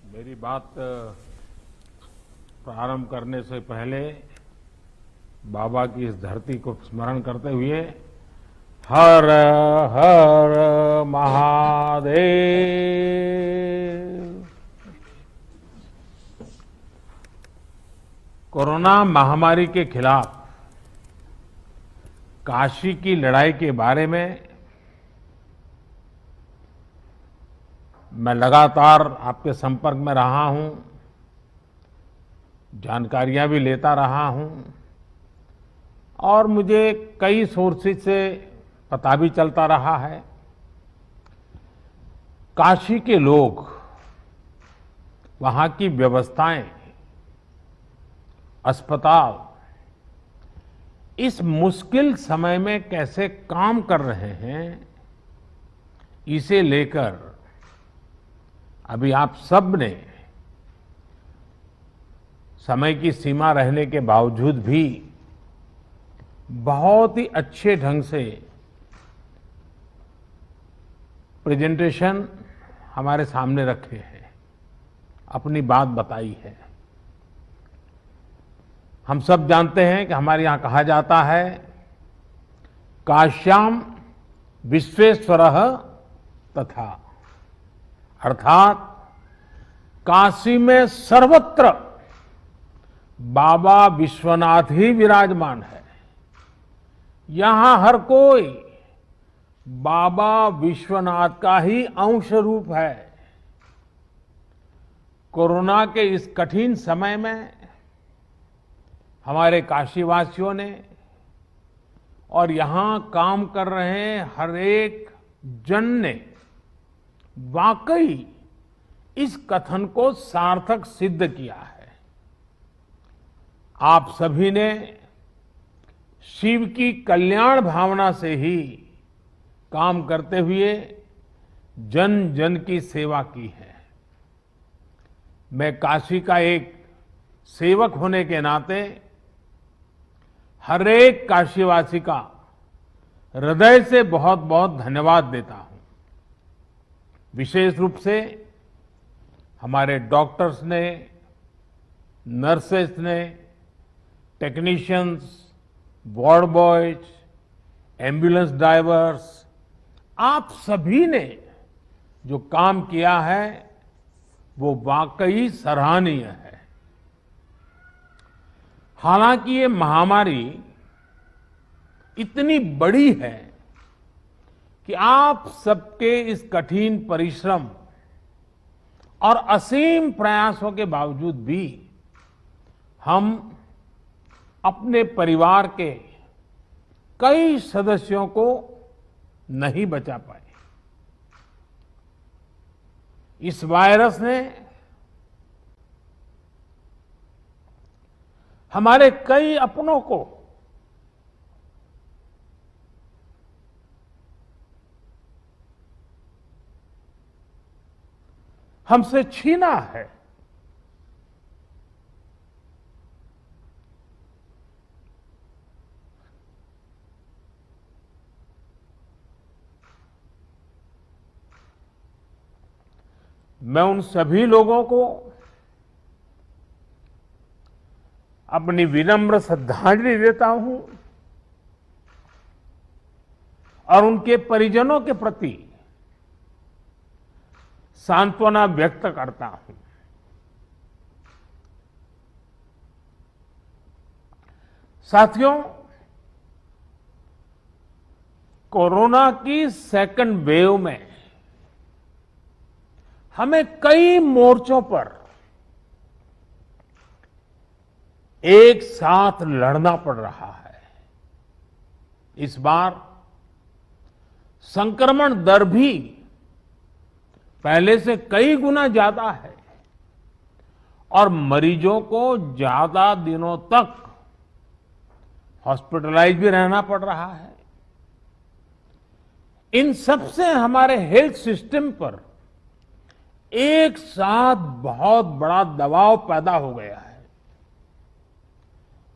मेरी बात प्रारंभ करने से पहले बाबा की इस धरती को स्मरण करते हुए हर हर महादेव। कोरोना महामारी के खिलाफ काशी की लड़ाई के बारे में मैं लगातार आपके संपर्क में रहा हूं, जानकारियां भी लेता रहा हूं और मुझे कई सोर्सेज से पता भी चलता रहा है। काशी के लोग, वहां की व्यवस्थाएं, अस्पताल इस मुश्किल समय में कैसे काम कर रहे हैं, इसे लेकर अभी आप सब ने समय की सीमा रहने के बावजूद भी बहुत ही अच्छे ढंग से प्रेजेंटेशन हमारे सामने रखे हैं, अपनी बात बताई है। हम सब जानते हैं कि हमारे यहां कहा जाता है, काश्याम विश्वेश्वरः तथा, अर्थात काशी में सर्वत्र बाबा विश्वनाथ ही विराजमान है। यहां हर कोई बाबा विश्वनाथ का ही अंश रूप है। कोरोना के इस कठिन समय में हमारे काशीवासियों ने और यहां काम कर रहे हर एक जन ने वाकई इस कथन को सार्थक सिद्ध किया है। आप सभी ने शिव की कल्याण भावना से ही काम करते हुए जन जन की सेवा की है। मैं काशी का एक सेवक होने के नाते हर एक काशीवासी का हृदय से बहुत बहुत धन्यवाद देता हूं। विशेष रूप से हमारे डॉक्टर्स ने, नर्सेस ने, technicians, ward boys, ambulance drivers, आप सभी ने जो काम किया है वो वाकई सराहनीय है। हालांकि ये महामारी इतनी बड़ी है कि आप सबके इस कठिन परिश्रम और असीम प्रयासों के बावजूद भी हम अपने परिवार के कई सदस्यों को नहीं बचा पाए। इस वायरस ने हमारे कई अपनों को हमसे छीना है। मैं उन सभी लोगों को अपनी विनम्र श्रद्धांजलि देता हूं और उनके परिजनों के प्रति सांत्वना व्यक्त करता हूं। साथियों, कोरोना की सेकंड वेव में हमें कई मोर्चों पर एक साथ लड़ना पड़ रहा है। इस बार संक्रमण दर भी पहले से कई गुना ज्यादा है और मरीजों को ज्यादा दिनों तक हॉस्पिटलाइज भी रहना पड़ रहा है। इन सब से हमारे हेल्थ सिस्टम पर एक साथ बहुत बड़ा दबाव पैदा हो गया है।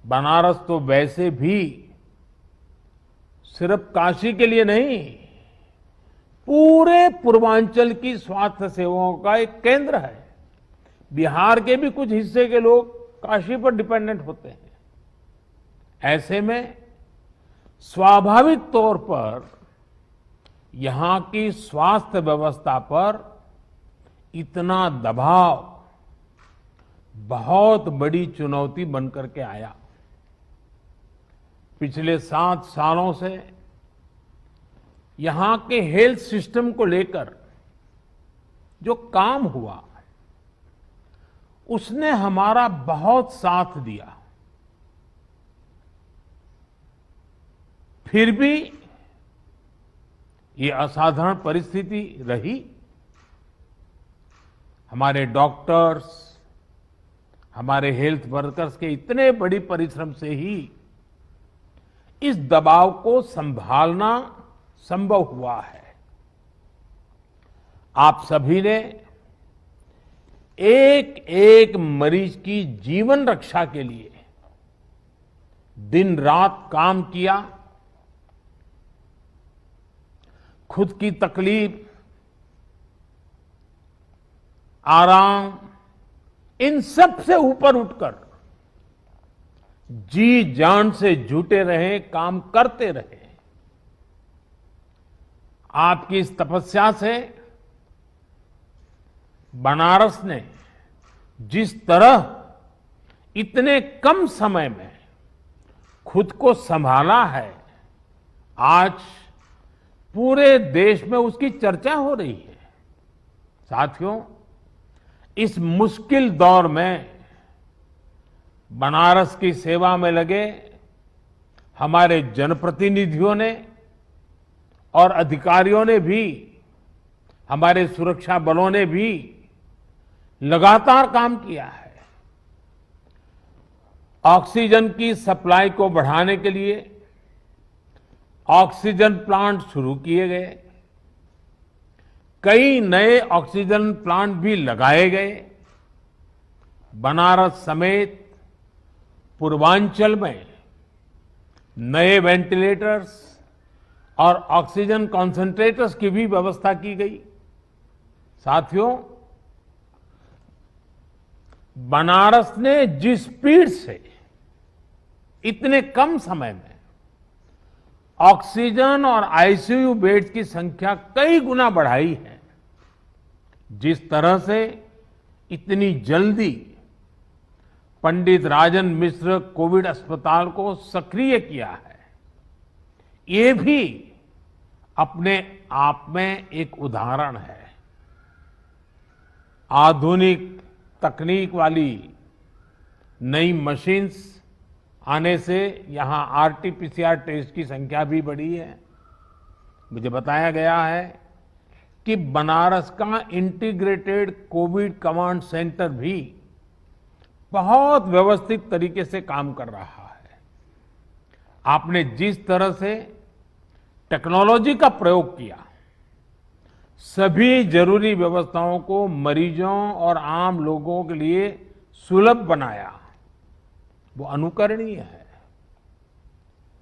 बनारस तो वैसे भी सिर्फ काशी के लिए नहीं, पूरे पूर्वांचल की स्वास्थ्य सेवाओं का एक केंद्र है। बिहार के भी कुछ हिस्से के लोग काशी पर डिपेंडेंट होते हैं। ऐसे में स्वाभाविक तौर पर यहां की स्वास्थ्य व्यवस्था पर इतना दबाव बहुत बड़ी चुनौती बनकर के आया। पिछले 7 सालों से यहां के हेल्थ सिस्टम को लेकर जो काम हुआ उसने हमारा बहुत साथ दिया। फिर भी ये असाधारण परिस्थिति रही। हमारे डॉक्टर्स, हमारे हेल्थ वर्कर्स के इतने बड़ी परिश्रम से ही इस दबाव को संभालना संभव हुआ है। आप सभी ने एक एक मरीज की जीवन रक्षा के लिए दिन रात काम किया। खुद की तकलीफ, आराम, इन सब से ऊपर उठकर जी जान से जुटे रहे, काम करते रहे। आपकी इस तपस्या से बनारस ने जिस तरह इतने कम समय में खुद को संभाला है, आज पूरे देश में उसकी चर्चा हो रही है। साथियों, इस मुश्किल दौर में बनारस की सेवा में लगे हमारे जनप्रतिनिधियों ने और अधिकारियों ने भी, हमारे सुरक्षा बलों ने भी लगातार काम किया है। ऑक्सीजन की सप्लाई को बढ़ाने के लिए ऑक्सीजन प्लांट शुरू किए गए, कई नए ऑक्सीजन प्लांट भी लगाए गए। बनारस समेत पूर्वांचल में नए वेंटिलेटर्स और ऑक्सीजन कॉन्सेंट्रेटर्स की भी व्यवस्था की गई। साथियों, बनारस ने जिस स्पीड से इतने कम समय में ऑक्सीजन और आईसीयू बेड्स की संख्या कई गुना बढ़ाई है, जिस तरह से इतनी जल्दी पंडित राजन मिश्र कोविड अस्पताल को सक्रिय किया है, ये भी अपने आप में एक उदाहरण है। आधुनिक तकनीक वाली नई मशीन्स आने से यहां आरटीपीसीआर टेस्ट की संख्या भी बढ़ी है। मुझे बताया गया है कि बनारस का इंटीग्रेटेड कोविड कमांड सेंटर भी बहुत व्यवस्थित तरीके से काम कर रहा है। आपने जिस तरह से टेक्नोलॉजी का प्रयोग किया, सभी जरूरी व्यवस्थाओं को मरीजों और आम लोगों के लिए सुलभ बनाया, वो अनुकरणीय है।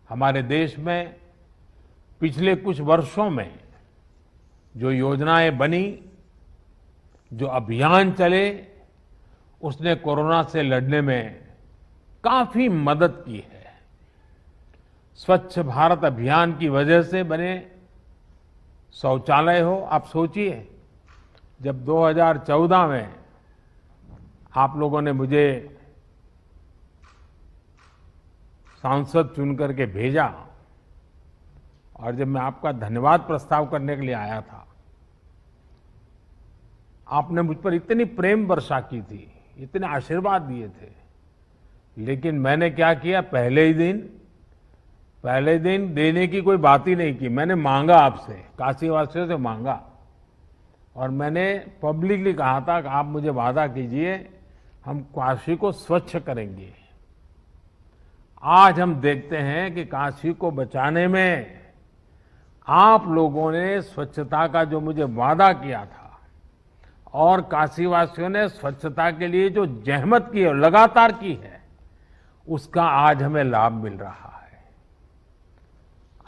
हमारे देश में पिछले कुछ वर्षों में जो योजनाएं बनी, जो अभियान चले, उसने कोरोना से लड़ने में काफी मदद की है। स्वच्छ भारत अभियान की वजह से बने शौचालय हो, आप सोचिए, जब 2014 में आप लोगों ने मुझे सांसद चुन करके भेजा और जब मैं आपका धन्यवाद प्रस्ताव करने के लिए आया था, आपने मुझ पर इतनी प्रेम वर्षा की थी, इतने आशीर्वाद दिए थे, लेकिन मैंने क्या किया, पहले दिन देने की कोई बात ही नहीं की। मैंने मांगा, आपसे, काशीवासियों से मांगा, और मैंने पब्लिकली कहा था कि आप मुझे वादा कीजिए, हम काशी को स्वच्छ करेंगे। आज हम देखते हैं कि काशी को बचाने में आप लोगों ने स्वच्छता का जो मुझे वादा किया था और काशीवासियों ने स्वच्छता के लिए जो जहमत की है, लगातार की है, उसका आज हमें लाभ मिल रहा है।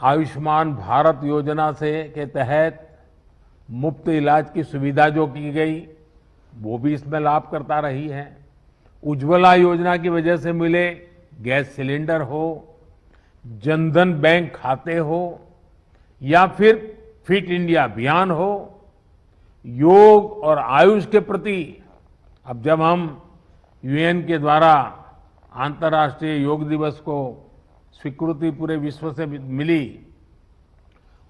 आयुष्मान भारत योजना से के तहत मुफ्त इलाज की सुविधा जो की गई, वो भी इसमें लाभ करता रही है। उज्ज्वला योजना की वजह से मिले गैस सिलेंडर हो, जनधन बैंक खाते हो या फिर फिट इंडिया अभियान हो, योग और आयुष के प्रति अब जब हम यूएन के द्वारा अंतर्राष्ट्रीय योग दिवस को स्वीकृति पूरे विश्व से मिली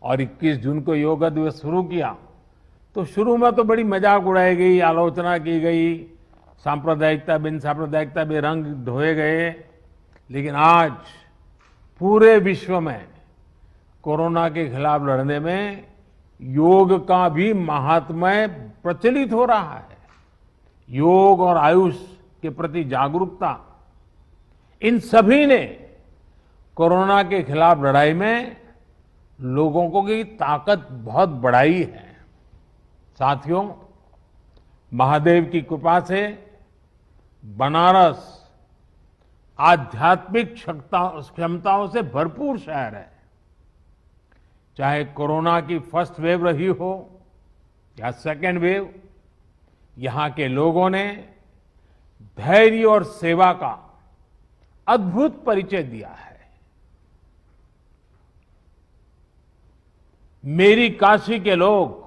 और 21 जून को योग दिवस शुरू किया, तो शुरू में तो बड़ी मजाक उड़ाई गई, आलोचना की गई, सांप्रदायिकता बिन सांप्रदायिकता में रंग ढोए गए। लेकिन आज पूरे विश्व में कोरोना के खिलाफ लड़ने में योग का भी महात्म्य प्रचलित हो रहा है। योग और आयुष के प्रति जागरूकता, इन सभी ने कोरोना के खिलाफ लड़ाई में लोगों को की ताकत बहुत बढ़ाई है। साथियों, महादेव की कृपा से बनारस आध्यात्मिक क्षमताओं से भरपूर शहर है। चाहे कोरोना की फर्स्ट वेव रही हो या सेकेंड वेव, यहां के लोगों ने धैर्य और सेवा का अद्भुत परिचय दिया है। मेरी काशी के लोग,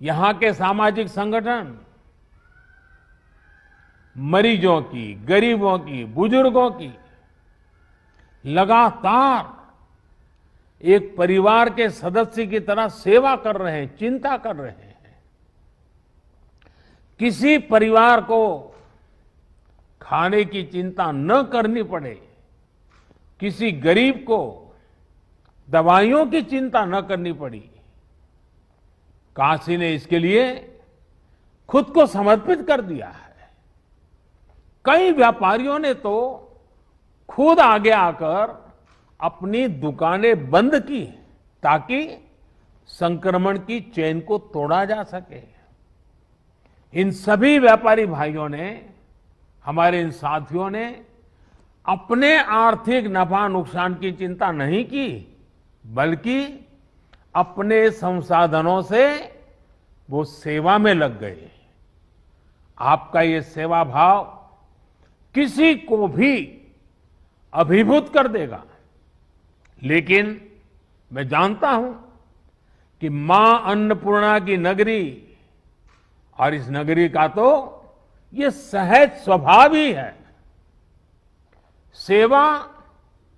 यहां के सामाजिक संगठन मरीजों की, गरीबों की, बुजुर्गों की लगातार एक परिवार के सदस्य की तरह सेवा कर रहे हैं, चिंता कर रहे हैं। किसी परिवार को खाने की चिंता न करनी पड़े, किसी गरीब को दवाइयों की चिंता न करनी पड़ी, काशी ने इसके लिए खुद को समर्पित कर दिया है। कई व्यापारियों ने तो खुद आगे आकर अपनी दुकानें बंद की ताकि संक्रमण की चेन को तोड़ा जा सके। इन सभी व्यापारी भाइयों ने, हमारे इन साथियों ने अपने आर्थिक नफा नुकसान की चिंता नहीं की, बल्कि अपने संसाधनों से वो सेवा में लग गए। आपका ये सेवा भाव किसी को भी अभिभूत कर देगा। लेकिन मैं जानता हूं कि मां अन्नपूर्णा की नगरी, और इस नगरी का तो ये सहज स्वभाव ही है। सेवा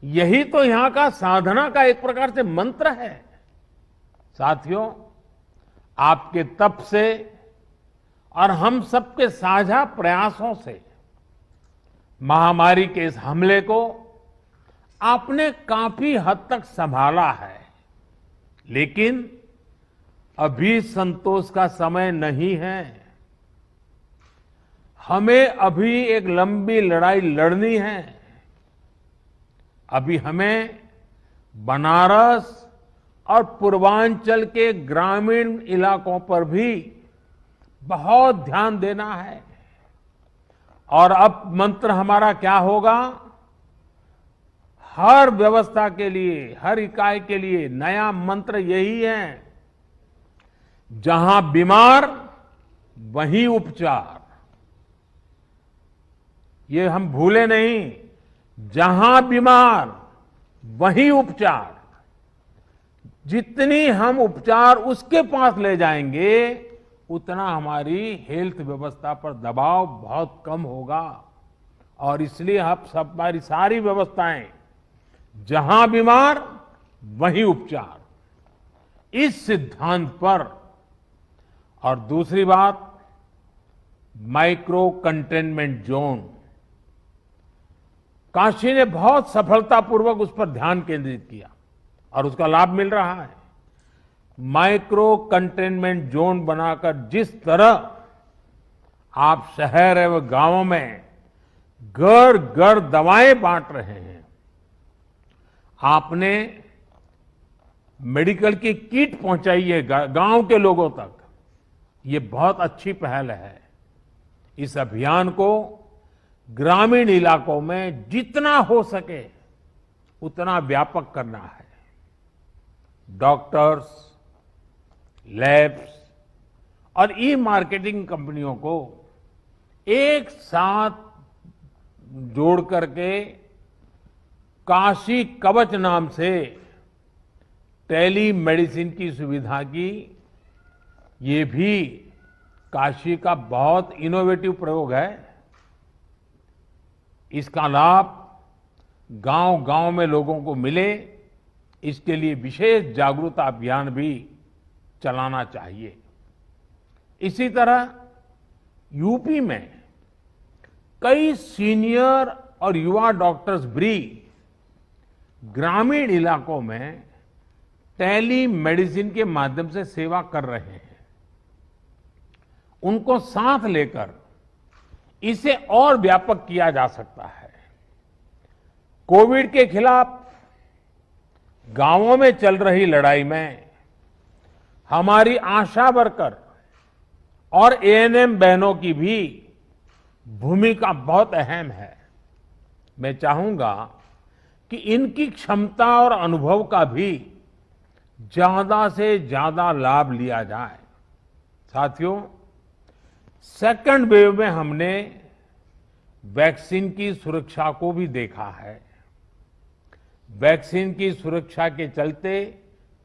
यही तो यहां का साधना का एक प्रकार से मंत्र है। साथियों, आपके तप से और हम सबके साझा प्रयासों से महामारी के इस हमले को आपने काफी हद तक संभाला है। लेकिन अभी संतोष का समय नहीं है। हमें अभी एक लंबी लड़ाई लड़नी है। अभी हमें बनारस और पूर्वांचल के ग्रामीण इलाकों पर भी बहुत ध्यान देना है। और अब मंत्र हमारा क्या होगा? हर व्यवस्था के लिए, हर इकाई के लिए नया मंत्र यही है, जहां बीमार वहीं उपचार। ये हम भूले नहीं, जहां बीमार वहीं उपचार। जितनी हम उपचार उसके पास ले जाएंगे, उतना हमारी हेल्थ व्यवस्था पर दबाव बहुत कम होगा। और इसलिए अब सब हमारी सारी व्यवस्थाएं, जहां बीमार वहीं उपचार, इस सिद्धांत पर। और दूसरी बात, माइक्रो कंटेनमेंट जोन, काशी ने बहुत सफलतापूर्वक उस पर ध्यान केंद्रित किया और उसका लाभ मिल रहा है। माइक्रो कंटेनमेंट जोन बनाकर जिस तरह आप शहर एवं गांवों में घर घर दवाएं बांट रहे हैं, आपने मेडिकल की किट पहुंचाई है गांव के लोगों तक, ये बहुत अच्छी पहल है। इस अभियान को ग्रामीण इलाकों में जितना हो सके उतना व्यापक करना है। डॉक्टर्स, लैब्स और ई मार्केटिंग कंपनियों को एक साथ जोड़ करके काशी कवच नाम से टेली मेडिसिन की सुविधा की, ये भी काशी का बहुत इनोवेटिव प्रयोग है। इसका लाभ गांव-गांव में लोगों को मिले, इसके लिए विशेष जागरूकता अभियान भी चलाना चाहिए। इसी तरह यूपी में कई सीनियर और युवा डॉक्टर्स भी ग्रामीण इलाकों में टेली मेडिसिन के माध्यम से सेवा कर रहे हैं। उनको साथ लेकर इसे और व्यापक किया जा सकता है। कोविड के खिलाफ गांवों में चल रही लड़ाई में हमारी आशा वर्कर और एएनएम बहनों की भी भूमिका बहुत अहम है। मैं चाहूंगा कि इनकी क्षमता और अनुभव का भी ज्यादा से ज्यादा लाभ लिया जाए। साथियों, सेकंड वेव में हमने वैक्सीन की सुरक्षा को भी देखा है। वैक्सीन की सुरक्षा के चलते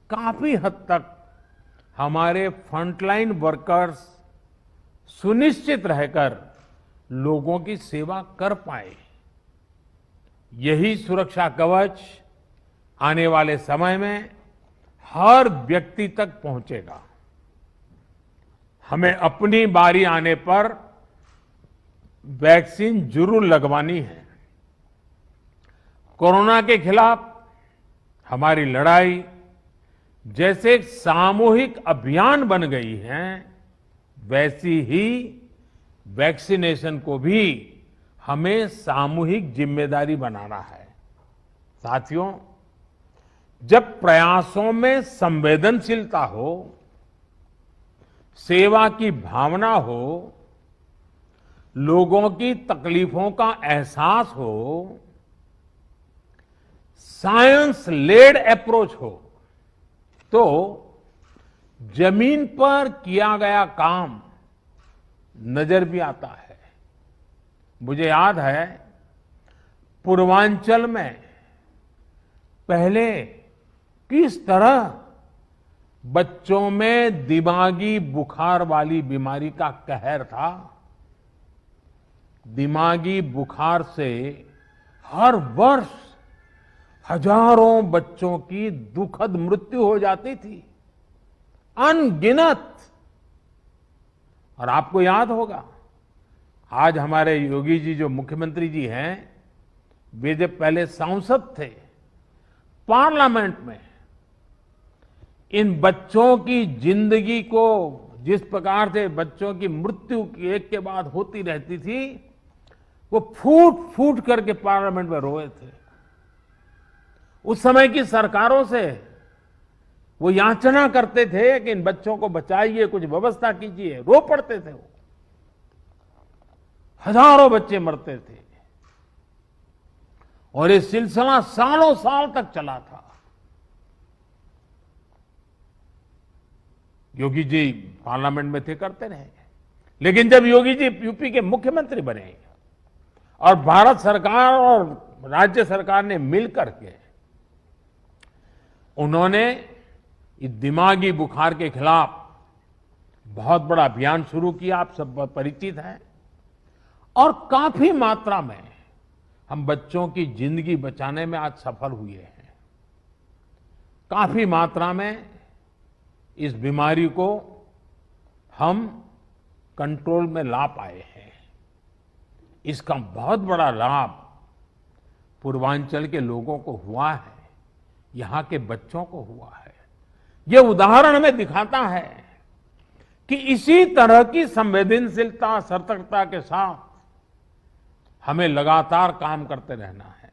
काफी हद तक हमारे फ्रंटलाइन वर्कर्स सुनिश्चित रहकर लोगों की सेवा कर पाए। यही सुरक्षा कवच आने वाले समय में हर व्यक्ति तक पहुंचेगा। हमें अपनी बारी आने पर वैक्सीन जरूर लगवानी है। कोरोना के खिलाफ हमारी लड़ाई जैसे एक सामूहिक अभियान बन गई है, वैसी ही वैक्सीनेशन को भी हमें सामूहिक जिम्मेदारी बनाना है। साथियों, जब प्रयासों में संवेदनशीलता हो, सेवा की भावना हो, लोगों की तकलीफों का एहसास हो, साइंस लेड अप्रोच हो, तो जमीन पर किया गया काम नजर भी आता है। मुझे याद है पूर्वांचल में पहले किस तरह बच्चों में दिमागी बुखार वाली बीमारी का कहर था। दिमागी बुखार से हर वर्ष हजारों बच्चों की दुखद मृत्यु हो जाती थी, अनगिनत। और आपको याद होगा, आज हमारे योगी जी जो मुख्यमंत्री जी हैं, वे जब पहले सांसद थे, पार्लियामेंट में इन बच्चों की जिंदगी को जिस प्रकार से बच्चों की मृत्यु एक के बाद होती रहती थी, वो फूट फूट करके पार्लियामेंट में रोए थे। उस समय की सरकारों से वो याचना करते थे कि इन बच्चों को बचाइए, कुछ व्यवस्था कीजिए, रो पड़ते थे वो। हजारों बच्चे मरते थे और ये सिलसिला सालों साल तक चला था। योगी जी पार्लियामेंट में थे, करते रहे। लेकिन जब योगी जी यूपी के मुख्यमंत्री बने और भारत सरकार और राज्य सरकार ने मिलकर के उन्होंने इस दिमागी बुखार के खिलाफ बहुत बड़ा अभियान शुरू किया, आप सब परिचित हैं। और काफी मात्रा में हम बच्चों की जिंदगी बचाने में आज सफल हुए हैं। काफी मात्रा में इस बीमारी को हम कंट्रोल में ला पाए हैं। इसका बहुत बड़ा लाभ पूर्वांचल के लोगों को हुआ है, यहां के बच्चों को हुआ है। यह उदाहरण हमें दिखाता है कि इसी तरह की संवेदनशीलता, सतर्कता के साथ हमें लगातार काम करते रहना है।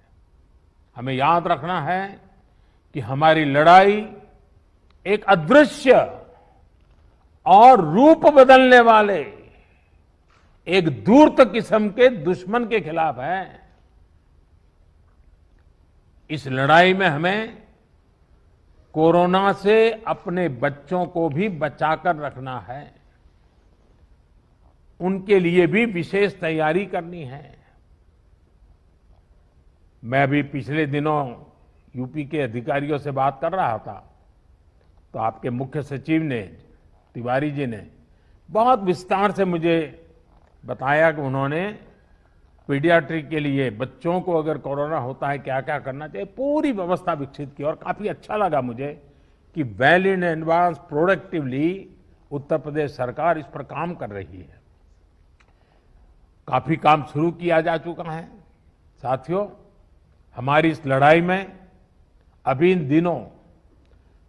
हमें याद रखना है कि हमारी लड़ाई एक अदृश्य और रूप बदलने वाले एक दूरत किस्म के दुश्मन के खिलाफ है। इस लड़ाई में हमें कोरोना से अपने बच्चों को भी बचाकर रखना है। उनके लिए भी विशेष तैयारी करनी है। मैं अभी पिछले दिनों यूपी के अधिकारियों से बात कर रहा था, तो आपके मुख्य सचिव ने, तिवारी जी ने बहुत विस्तार से मुझे बताया कि उन्होंने पीडियाट्रिक के लिए बच्चों को अगर कोरोना होता है क्या क्या करना चाहिए, पूरी व्यवस्था विकसित की। और काफी अच्छा लगा मुझे कि well in advance productively Uttar Pradesh सरकार इस पर काम कर रही है। काफी काम शुरू किया जा चुका है। साथियों, हमारी इस लड़ाई में अभी इन दिनों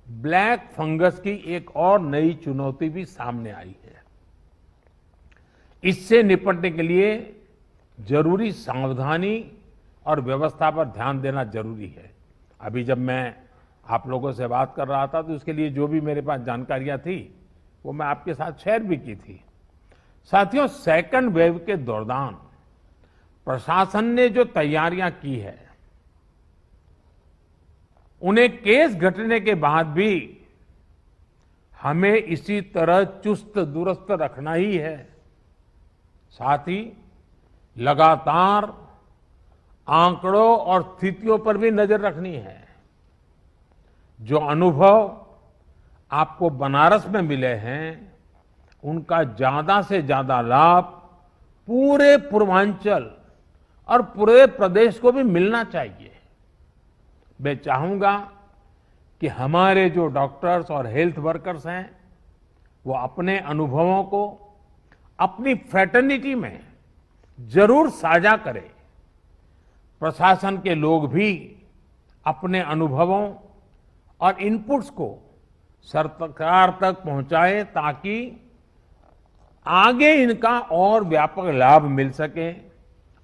ब्लैक फंगस की एक और नई चुनौती भी सामने आई है। इससे निपटने के लिए जरूरी सावधानी और व्यवस्था पर ध्यान देना जरूरी है। अभी जब मैं आप लोगों से बात कर रहा था तो उसके लिए जो भी मेरे पास जानकारियां थी वो मैं आपके साथ शेयर भी की थी। साथियों, सेकंड वेव के दौरान प्रशासन ने जो तैयारियां की है, उन्हें केस घटने के बाद भी हमें इसी तरह चुस्त दुरुस्त रखना ही है। साथ ही लगातार आंकड़ों और स्थितियों पर भी नजर रखनी है। जो अनुभव आपको बनारस में मिले हैं, उनका ज्यादा से ज्यादा लाभ पूरे पूर्वांचल और पूरे प्रदेश को भी मिलना चाहिए। मैं चाहूंगा कि हमारे जो डॉक्टर्स और हेल्थ वर्कर्स हैं, वो अपने अनुभवों को अपनी फ्रेटर्निटी में जरूर साझा करें। प्रशासन के लोग भी अपने अनुभवों और इनपुट्स को सरकार तक पहुंचाएं ताकि आगे इनका और व्यापक लाभ मिल सके,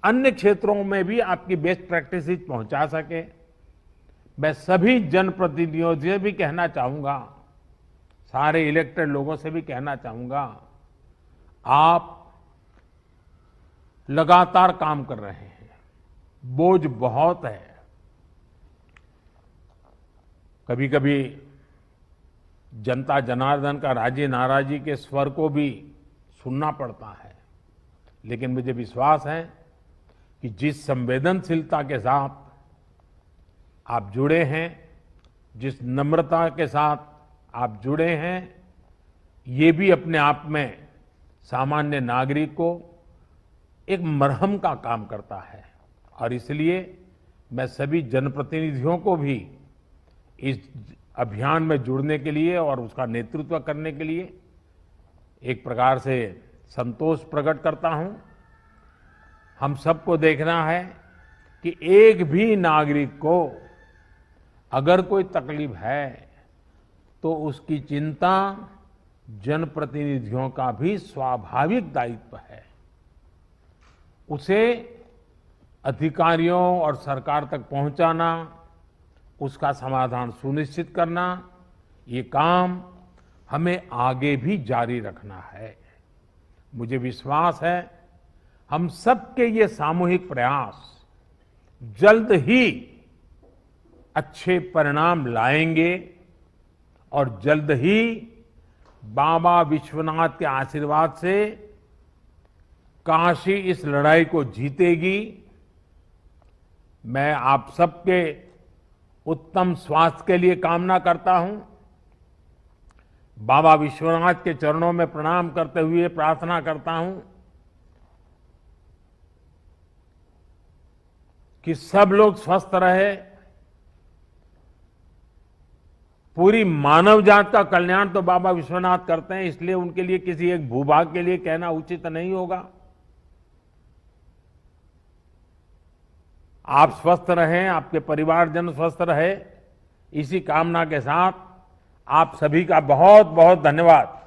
अन्य क्षेत्रों में भी आपकी बेस्ट प्रैक्टिसेस पहुंचा सके। मैं सभी जनप्रतिनिधियों से भी कहना चाहूंगा, सारे इलेक्टेड लोगों से भी कहना चाहूंगा, आप लगातार काम कर रहे हैं, बोझ बहुत है। कभी कभी जनता जनार्दन का राजी नाराजी के स्वर को भी सुनना पड़ता है, लेकिन मुझे विश्वास है कि जिस संवेदनशीलता के साथ आप जुड़े हैं, जिस नम्रता के साथ आप जुड़े हैं, ये भी अपने आप में सामान्य नागरिक को एक मरहम का काम करता है। और इसलिए मैं सभी जनप्रतिनिधियों को भी इस अभियान में जुड़ने के लिए और उसका नेतृत्व करने के लिए एक प्रकार से संतोष प्रकट करता हूं। हम सबको देखना है कि एक भी नागरिक को अगर कोई तकलीफ है तो उसकी चिंता जनप्रतिनिधियों का भी स्वाभाविक दायित्व है। उसे अधिकारियों और सरकार तक पहुंचाना, उसका समाधान सुनिश्चित करना, ये काम हमें आगे भी जारी रखना है। मुझे विश्वास है हम सबके ये सामूहिक प्रयास जल्द ही अच्छे परिणाम लाएंगे और जल्द ही बाबा विश्वनाथ के आशीर्वाद से काशी इस लड़ाई को जीतेगी। मैं आप सबके उत्तम स्वास्थ्य के लिए कामना करता हूं। बाबा विश्वनाथ के चरणों में प्रणाम करते हुए प्रार्थना करता हूं कि सब लोग स्वस्थ रहे। पूरी मानव जात का कल्याण तो बाबा विश्वनाथ करते हैं, इसलिए उनके लिए किसी एक भूभाग के लिए कहना उचित नहीं होगा। आप स्वस्थ रहें, आपके परिवारजन स्वस्थ रहे, इसी कामना के साथ आप सभी का बहुत बहुत धन्यवाद।